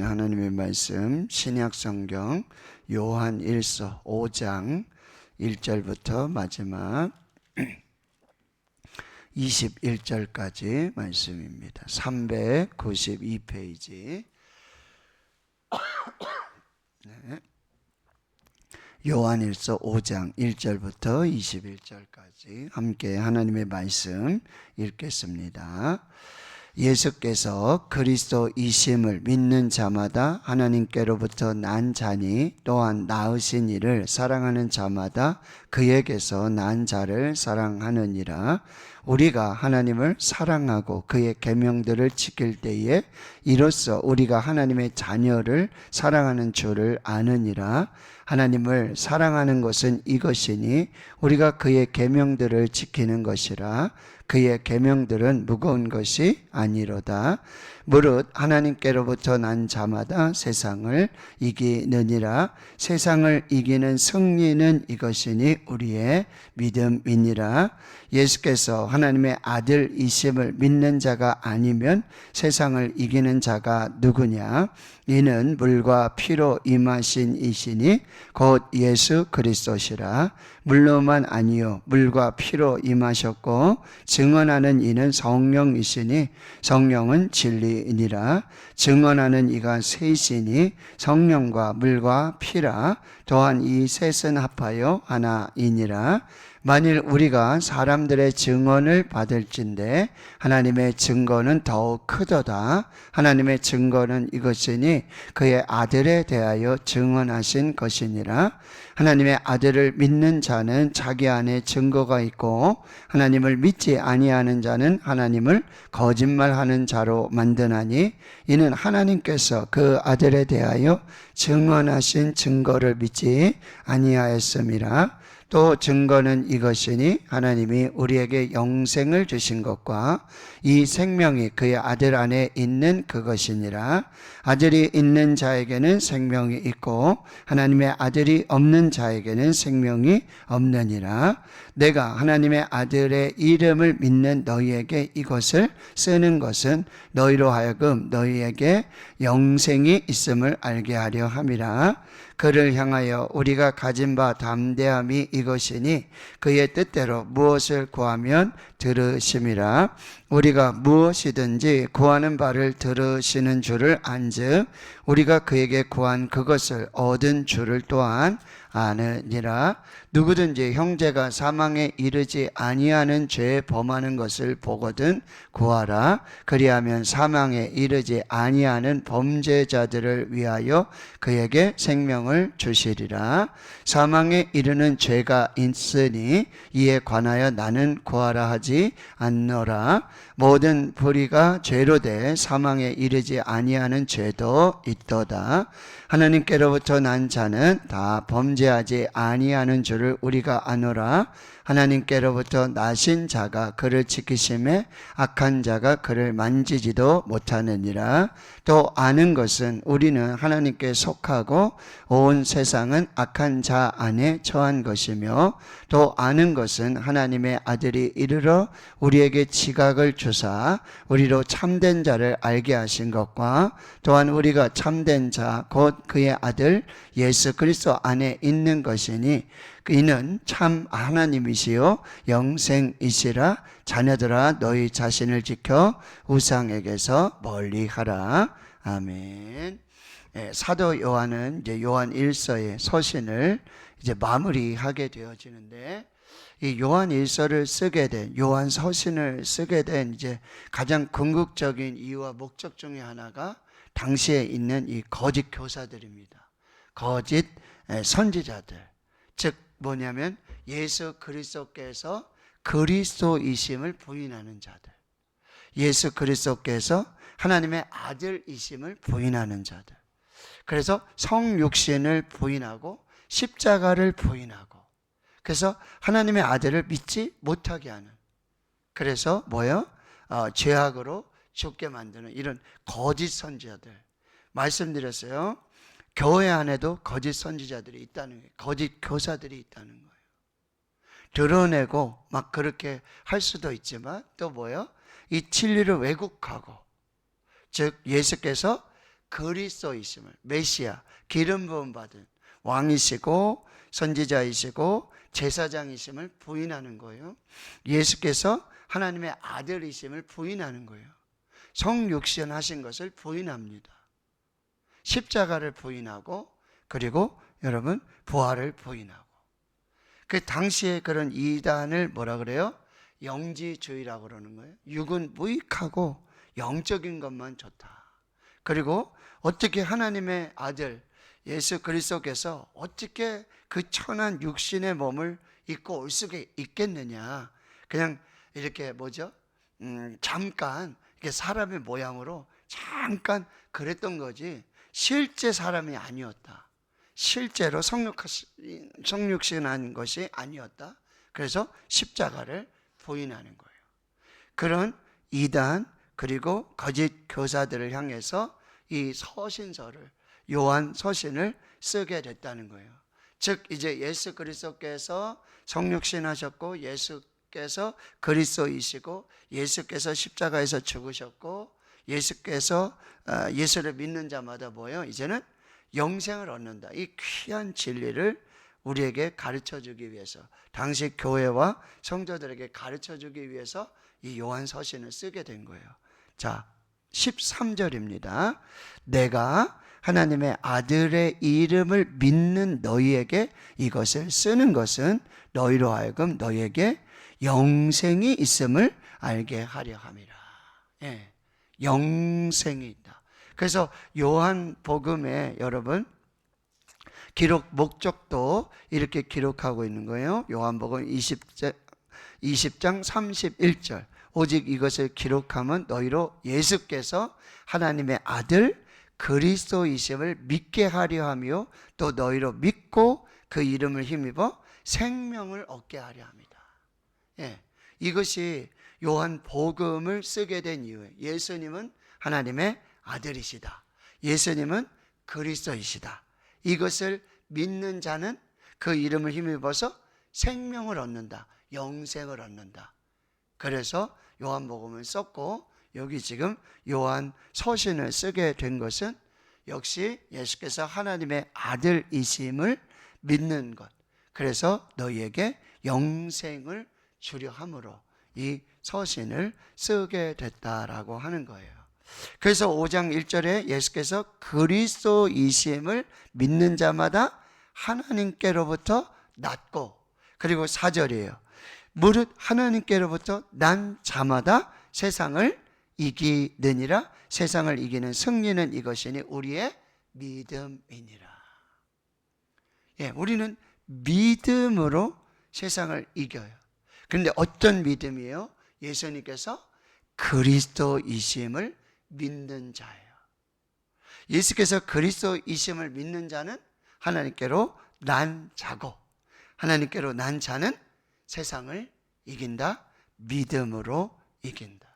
하나님의 말씀 신약 성경 요한 1서 5장 1절부터 마지막 21절까지 말씀입니다. 392페이지. 네. 요한 1서 5장 1절부터 21절까지 함께 하나님의 말씀 읽겠습니다. 예수께서 그리스도이심을 믿는 자마다 하나님께로부터 난 자니 또한 낳으신 이를 사랑하는 자마다 그에게서 난 자를 사랑하느니라. 우리가 하나님을 사랑하고 그의 계명들을 지킬 때에 이로써 우리가 하나님의 자녀를 사랑하는 줄을 아느니라. 하나님을 사랑하는 것은 이것이니 우리가 그의 계명들을 지키는 것이라. 그의 계명들은 무거운 것이 아니로다. 무릇 하나님께로부터 난 자마다 세상을 이기느니라. 세상을 이기는 승리는 이것이니 우리의 믿음이니라. 예수께서 하나님의 아들이심을 믿는 자가 아니면 세상을 이기는 자가 누구냐? 이는 물과 피로 임하신 이시니 곧 예수 그리스도시라. 물로만 아니요 물과 피로 임하셨고 증언하는 이는 성령이시니 성령은 진리이니라. 증언하는 이가 셋이니 성령과 물과 피라. 또한 이 셋은 합하여 하나이니라. 만일 우리가 사람들의 증언을 받을진대 하나님의 증거는 더욱 크도다. 하나님의 증거는 이것이니 그의 아들에 대하여 증언하신 것이니라. 하나님의 아들을 믿는 자는 자기 안에 증거가 있고 하나님을 믿지 아니하는 자는 하나님을 거짓말하는 자로 만드나니 이는 하나님께서 그 아들에 대하여 증언하신 증거를 믿지 아니하였음이라. 또 증거는 이것이니 하나님이 우리에게 영생을 주신 것과 이 생명이 그의 아들 안에 있는 그것이니라. 아들이 있는 자에게는 생명이 있고 하나님의 아들이 없는 자에게는 생명이 없느니라. 내가 하나님의 아들의 이름을 믿는 너희에게 이것을 쓰는 것은 너희로 하여금 너희에게 영생이 있음을 알게 하려 함이라. 그를 향하여 우리가 가진 바 담대함이 이것이니 그의 뜻대로 무엇을 구하면 들으심이라. 우리가 무엇이든지 구하는 바를 들으시는 줄을 안즉 우리가 그에게 구한 그것을 얻은 줄을 또한 아느니라. 누구든지 형제가 사망에 이르지 아니하는 죄에 범하는 것을 보거든 구하라. 그리하면 사망에 이르지 아니하는 범죄자들을 위하여 그에게 생명을 주시리라. 사망에 이르는 죄가 있으니 이에 관하여 나는 구하라 하지 않노라. 모든 불의가 죄로 돼 사망에 이르지 아니하는 죄도 있도다. 하나님께로부터 난 자는 다 범죄하지 아니하는 줄을 우리가 아노라. 하나님께로부터 나신 자가 그를 지키심에 악한 자가 그를 만지지도 못하느니라. 또 아는 것은 우리는 하나님께 속하고 온 세상은 악한 자 안에 처한 것이며 또 아는 것은 하나님의 아들이 이르러 우리에게 지각을 주사 우리로 참된 자를 알게 하신 것과 또한 우리가 참된 자 곧 그의 아들 예수 그리스도 안에 있는 것이니 이는 참 하나님이시요 영생이시라. 자녀들아 너희 자신을 지켜 우상에게서 멀리하라. 아멘. 사도 요한은 이제 요한 1서의 서신을 이제 마무리하게 되어지는데 이 요한 1서를 쓰게 된 요한 서신을 쓰게 된 이제 가장 궁극적인 이유와 목적 중에 하나가 당시에 있는 이 거짓 교사들입니다. 거짓 선지자들. 즉 뭐냐면 예수 그리스도께서 그리스도이심을 부인하는 자들. 예수 그리스도께서 하나님의 아들이심을 부인하는 자들. 그래서 성육신을 부인하고 십자가를 부인하고 그래서 하나님의 아들을 믿지 못하게 하는 그래서 죄악으로 죽게 만드는 이런 거짓 선지자들. 말씀드렸어요. 교회 안에도 거짓 선지자들이 있다는 거예요. 거짓 교사들이 있다는 거예요. 드러내고 막 그렇게 할 수도 있지만 또 이 진리를 왜곡하고 즉 예수께서 그리스도이심을, 메시아, 기름 부음 받은 왕이시고 선지자이시고 제사장이심을 부인하는 거예요. 예수께서 하나님의 아들이심을 부인하는 거예요. 성육신하신 것을 부인합니다. 십자가를 부인하고, 그리고 여러분 부활을 부인하고. 그 당시에 그런 이단을 뭐라 그래요? 영지주의라고 그러는 거예요. 육은 무익하고 영적인 것만 좋다. 그리고 어떻게 하나님의 아들 예수 그리스도께서 어떻게 그 천한 육신의 몸을 입고 올 수가 있겠느냐. 그냥 이렇게 잠깐 이렇게 사람의 모양으로 잠깐 그랬던 거지 실제 사람이 아니었다. 실제로 성육신한 것이 아니었다. 그래서 십자가를 부인하는 거예요. 그런 이단 그리고 거짓 교사들을 향해서 이 서신서를, 요한 서신을 쓰게 됐다는 거예요. 즉 이제 예수 그리스도께서 성육신하셨고, 예수께서 그리스도이시고, 예수께서 십자가에서 죽으셨고, 예수께서 예수를 믿는 자마다 뭐예요? 이제는 영생을 얻는다. 이 귀한 진리를 우리에게 가르쳐주기 위해서, 당시 교회와 성도들에게 가르쳐주기 위해서 이 요한 서신을 쓰게 된 거예요. 자, 13절입니다. 내가 하나님의 아들의 이름을 믿는 너희에게 이것을 쓰는 것은 너희로 하여금 너희에게 영생이 있음을 알게 하려 함이라. 예, 영생이 있다. 그래서 요한복음에 여러분 기록 목적도 이렇게 기록하고 있는 거예요. 요한복음 20장 31절. 오직 이것을 기록하면 너희로 예수께서 하나님의 아들 그리스도이심을 믿게 하려 하며 또 너희로 믿고 그 이름을 힘입어 생명을 얻게 하려 합니다. 예, 이것이 요한복음을 쓰게 된 이유예요. 예수님은 하나님의 아들이시다. 예수님은 그리스도이시다. 이것을 믿는 자는 그 이름을 힘입어서 생명을 얻는다. 영생을 얻는다. 그래서 요한복음을 썼고, 여기 지금 요한 서신을 쓰게 된 것은 역시 예수께서 하나님의 아들이심을 믿는 것. 그래서 너희에게 영생을 주려 함으로 이 서신을 쓰게 됐다라고 하는 거예요. 그래서 5장 1절에 예수께서 그리스도이심을 믿는 자마다 하나님께로부터 났고, 그리고 4절이에요. 무릇 하나님께로부터 난 자마다 세상을 이기느니라. 세상을 이기는 승리는 이것이니 우리의 믿음이니라. 예, 우리는 믿음으로 세상을 이겨요. 그런데 어떤 믿음이에요? 예수님께서 그리스도이심을 믿는 자예요. 예수께서 그리스도이심을 믿는 자는 하나님께로 난 자고, 하나님께로 난 자는 세상을 이긴다. 믿음으로 이긴다.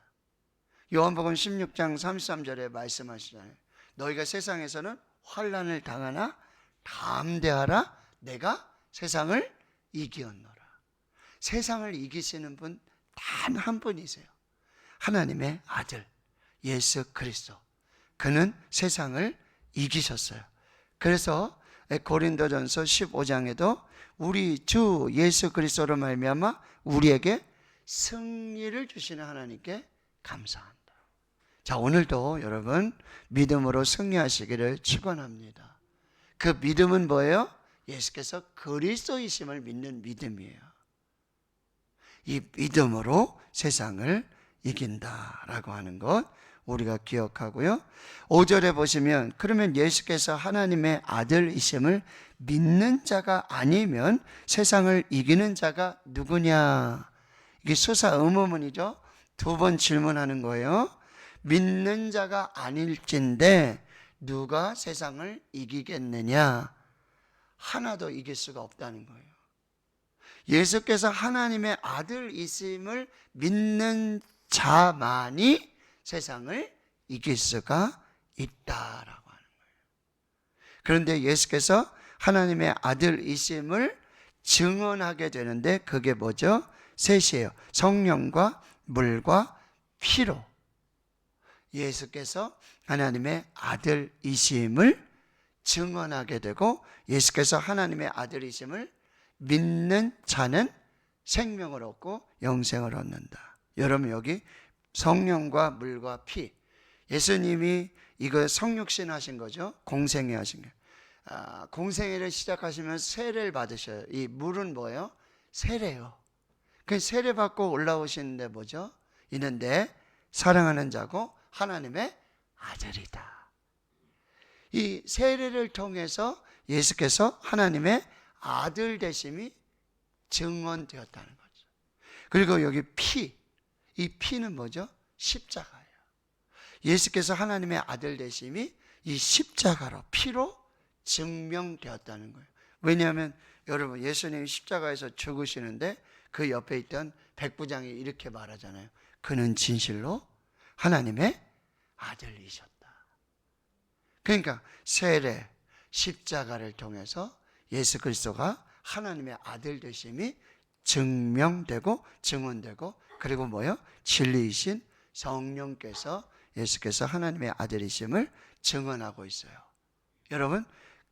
요한복음 16장 33절에 말씀하시잖아요. 너희가 세상에서는 환난을 당하나 담대하라. 내가 세상을 이기었노라. 세상을 이기시는 분 단 한 분이세요. 하나님의 아들 예수 그리스도. 그는 세상을 이기셨어요. 그래서 고린도전서 15장에도 우리 주 예수 그리스도로 말미암아 우리에게 승리를 주시는 하나님께 감사한다. 자, 오늘도 여러분 믿음으로 승리하시기를 축원합니다. 그 믿음은 뭐예요? 예수께서 그리스도이심을 믿는 믿음이에요. 이 믿음으로 세상을 이긴다라고 하는 것 우리가 기억하고요. 5절에 보시면 그러면 예수께서 하나님의 아들이심을 믿는 자가 아니면 세상을 이기는 자가 누구냐? 이게 수사 의문문이죠. 두 번 질문하는 거예요. 믿는 자가 아닐진데 누가 세상을 이기겠느냐? 하나도 이길 수가 없다는 거예요. 예수께서 하나님의 아들이심을 믿는 자만이 세상을 이길 수가 있다라고 하는 거예요. 그런데 예수께서 하나님의 아들이심을 증언하게 되는데 그게 뭐죠? 셋이에요. 성령과 물과 피로. 예수께서 하나님의 아들이심을 증언하게 되고 예수께서 하나님의 아들이심을 믿는 자는 생명을 얻고 영생을 얻는다. 여러분 여기 성령과 물과 피, 예수님이 이거 성육신 하신 거죠. 공생애 하신 거예요. 공생애를 시작하시면 세례를 받으셔요. 이 물은 뭐예요? 세례요. 그 세례 받고 올라오시는데 뭐죠? 이는 내 사랑하는 자고 하나님의 아들이다. 이 세례를 통해서 예수께서 하나님의 아들 되심이 증언되었다는 거죠. 그리고 여기 피, 이 피는 뭐죠? 십자가예요. 예수께서 하나님의 아들 되심이 이 십자가로, 피로 증명되었다는 거예요. 왜냐하면 여러분 예수님이 십자가에서 죽으시는데 그 옆에 있던 백부장이 이렇게 말하잖아요. 그는 진실로 하나님의 아들이셨다. 그러니까 세례, 십자가를 통해서 예수 그리스도가 하나님의 아들 되심이 증명되고 증언되고, 그리고 뭐요? 진리이신 성령께서 예수께서 하나님의 아들이심을 증언하고 있어요. 여러분,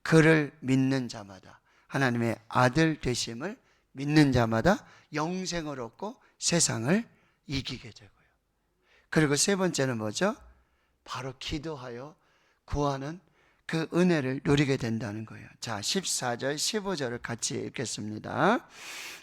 그를 믿는 자마다, 하나님의 아들 되심을 믿는 자마다 영생을 얻고 세상을 이기게 되고요. 그리고 세 번째는 뭐죠? 바로 기도하여 구하는 그 은혜를 누리게 된다는 거예요. 자, 14절, 15절을 같이 읽겠습니다.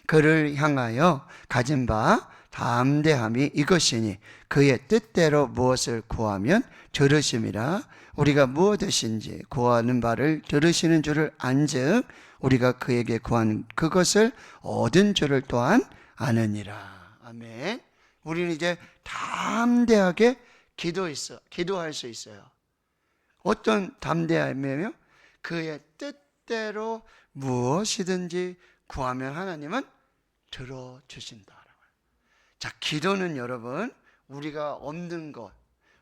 그를 향하여 가진 바 담대함이 이것이니 그의 뜻대로 무엇을 구하면 들으심이라. 우리가 무엇이든지 구하는 바를 들으시는 줄을 안즉 우리가 그에게 구한 그것을 얻은 줄을 또한 아느니라. 아멘. 우리는 이제 담대하게 기도할 수 있어요. 어떤 담대함이며 그의 뜻대로 무엇이든지 구하면 하나님은 들어주신다. 자, 기도는 여러분, 우리가 없는 것,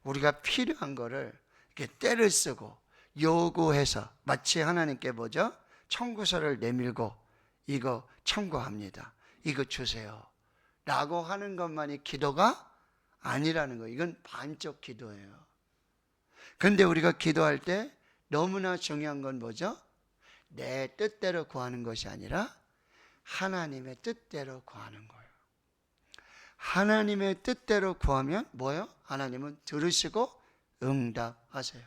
우리가 필요한 거를 이렇게 때를 쓰고 요구해서, 마치 하나님께 뭐죠? 청구서를 내밀고 이거 청구합니다, 이거 주세요 라고 하는 것만이 기도가 아니라는 거예요. 이건 반쪽 기도예요. 그런데 우리가 기도할 때 너무나 중요한 건 뭐죠? 내 뜻대로 구하는 것이 아니라 하나님의 뜻대로 구하는 거예요. 하나님의 뜻대로 구하면 뭐예요? 하나님은 들으시고 응답하세요.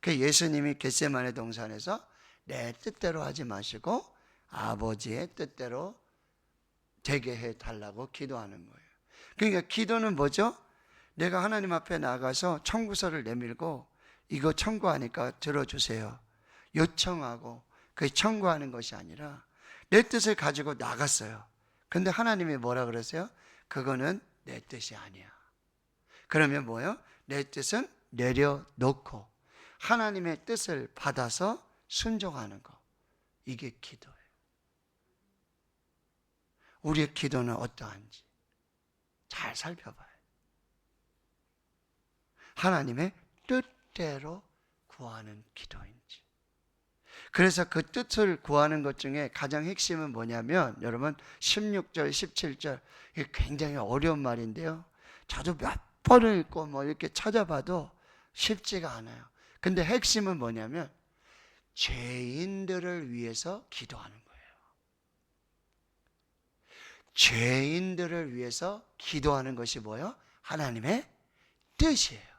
그 예수님이 겟세마네 동산에서 내 뜻대로 하지 마시고 아버지의 뜻대로 되게 해달라고 기도하는 거예요. 그러니까 기도는 뭐죠? 내가 하나님 앞에 나가서 청구서를 내밀고 이거 청구하니까 들어주세요 요청하고 그 청구하는 것이 아니라 내 뜻을 가지고 나갔어요. 근데 하나님이 뭐라 그러세요? 그거는 내 뜻이 아니야. 그러면 뭐예요? 내 뜻은 내려놓고 하나님의 뜻을 받아서 순종하는 거. 이게 기도예요. 우리의 기도는 어떠한지 잘 살펴봐요. 하나님의 뜻대로 구하는 기도인지. 그래서 그 뜻을 구하는 것 중에 가장 핵심은 뭐냐면 여러분 16절, 17절 이게 굉장히 어려운 말인데요. 저도 몇 번을 읽고 뭐 이렇게 찾아봐도 쉽지가 않아요. 근데 핵심은 뭐냐면 죄인들을 위해서 기도하는 거예요. 죄인들을 위해서 기도하는 것이 뭐예요? 하나님의 뜻이에요.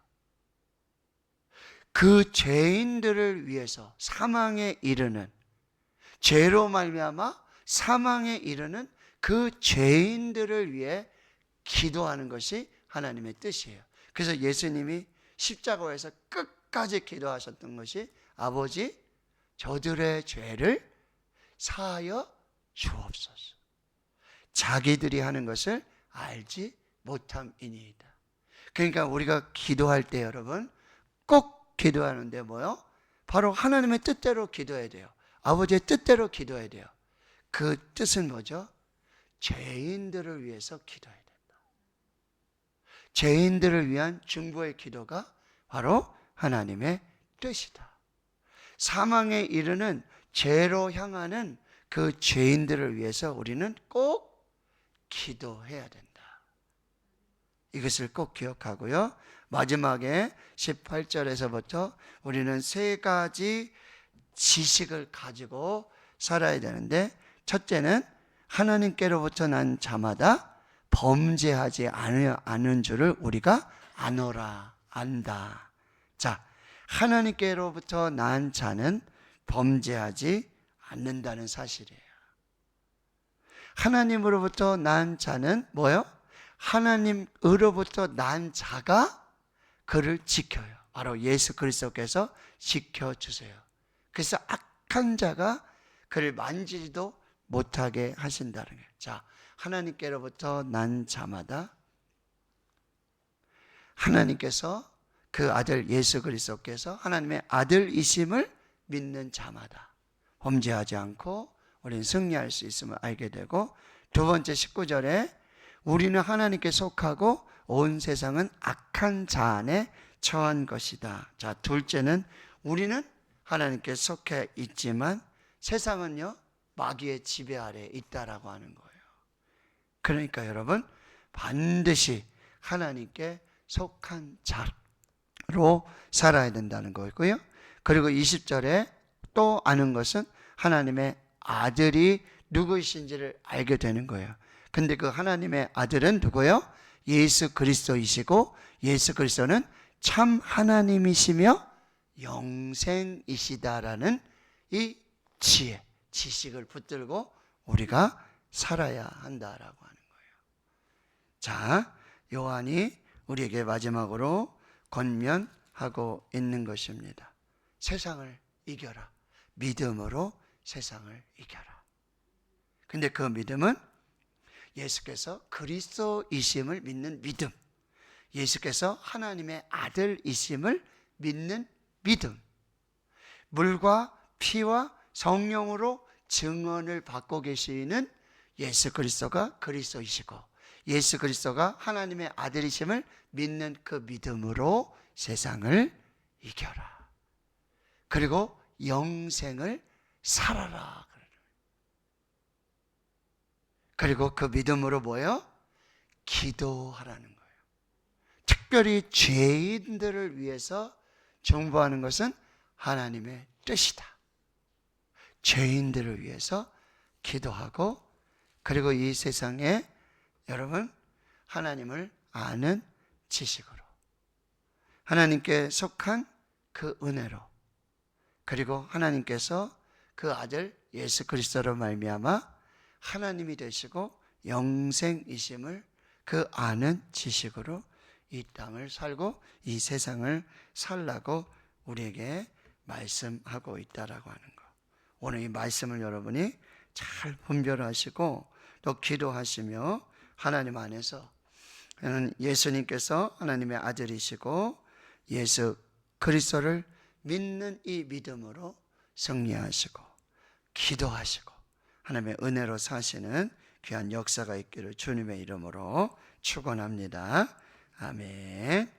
그 죄인들을 위해서 사망에 이르는, 죄로 말미암아 사망에 이르는 그 죄인들을 위해 기도하는 것이 하나님의 뜻이에요. 그래서 예수님이 십자가에서 끝까지 기도하셨던 것이 아버지 저들의 죄를 사하여 주옵소서. 자기들이 하는 것을 알지 못함이니이다. 그러니까 우리가 기도할 때 여러분 꼭 기도하는데 뭐요? 바로 하나님의 뜻대로 기도해야 돼요. 아버지의 뜻대로 기도해야 돼요. 그 뜻은 뭐죠? 죄인들을 위해서 기도해야 된다. 죄인들을 위한 중보의 기도가 바로 하나님의 뜻이다. 사망에 이르는 죄로 향하는 그 죄인들을 위해서 우리는 꼭 기도해야 된다. 이것을 꼭 기억하고요. 마지막에 18절에서부터 우리는 세 가지 지식을 가지고 살아야 되는데, 첫째는 하나님께로부터 난 자마다 범죄하지 않은 줄을 우리가 아노라, 안다. 자, 하나님께로부터 난 자는 범죄하지 않는다는 사실이에요. 하나님으로부터 난 자는 뭐요? 하나님으로부터 난 자가 그를 지켜요. 바로 예수 그리스도께서 지켜주세요. 그래서 악한 자가 그를 만지지도 못하게 하신다는 거예요. 자, 하나님께로부터 난 자마다 하나님께서 그 아들 예수 그리스도께서 하나님의 아들이심을 믿는 자마다 범죄하지 않고 우리는 승리할 수 있음을 알게 되고, 두 번째 19절에 우리는 하나님께 속하고 온 세상은 악한 자 안에 처한 것이다. 자, 둘째는 우리는 하나님께 속해 있지만 세상은요 마귀의 지배 아래에 있다라고 하는 거예요. 그러니까 여러분 반드시 하나님께 속한 자로 살아야 된다는 거고요. 그리고 20절에 또 아는 것은 하나님의 아들이 누구이신지를 알게 되는 거예요. 근데 그 하나님의 아들은 누구예요? 예수 그리스도이시고, 예수 그리스도는 참 하나님이시며 영생이시다라는 이 지혜, 지식을 붙들고 우리가 살아야 한다라고 하는 거예요. 자, 요한이 우리에게 마지막으로 권면하고 있는 것입니다. 세상을 이겨라. 믿음으로 세상을 이겨라. 근데 그 믿음은 예수께서 그리스도이심을 믿는 믿음, 예수께서 하나님의 아들이심을 믿는 믿음, 물과 피와 성령으로 증언을 받고 계시는 예수 그리스도가 그리스도이시고 예수 그리스도가 하나님의 아들이심을 믿는 그 믿음으로 세상을 이겨라. 그리고 영생을 살아라. 그리고 그 믿음으로 뭐예요? 기도하라는 거예요. 특별히 죄인들을 위해서 중보하는 것은 하나님의 뜻이다. 죄인들을 위해서 기도하고, 그리고 이 세상에 여러분 하나님을 아는 지식으로, 하나님께 속한 그 은혜로, 그리고 하나님께서 그 아들 예수 그리스도로 말미암아 하나님이 되시고 영생이심을 그 아는 지식으로 이 땅을 살고 이 세상을 살라고 우리에게 말씀하고 있다라고 하는 것. 오늘 이 말씀을 여러분이 잘 분별하시고 또 기도하시며 하나님 안에서 예수님께서 하나님의 아들이시고 예수 그리스도를 믿는 이 믿음으로 승리하시고 기도하시고 하나님의 은혜로 사시는 귀한 역사가 있기를 주님의 이름으로 축원합니다. 아멘.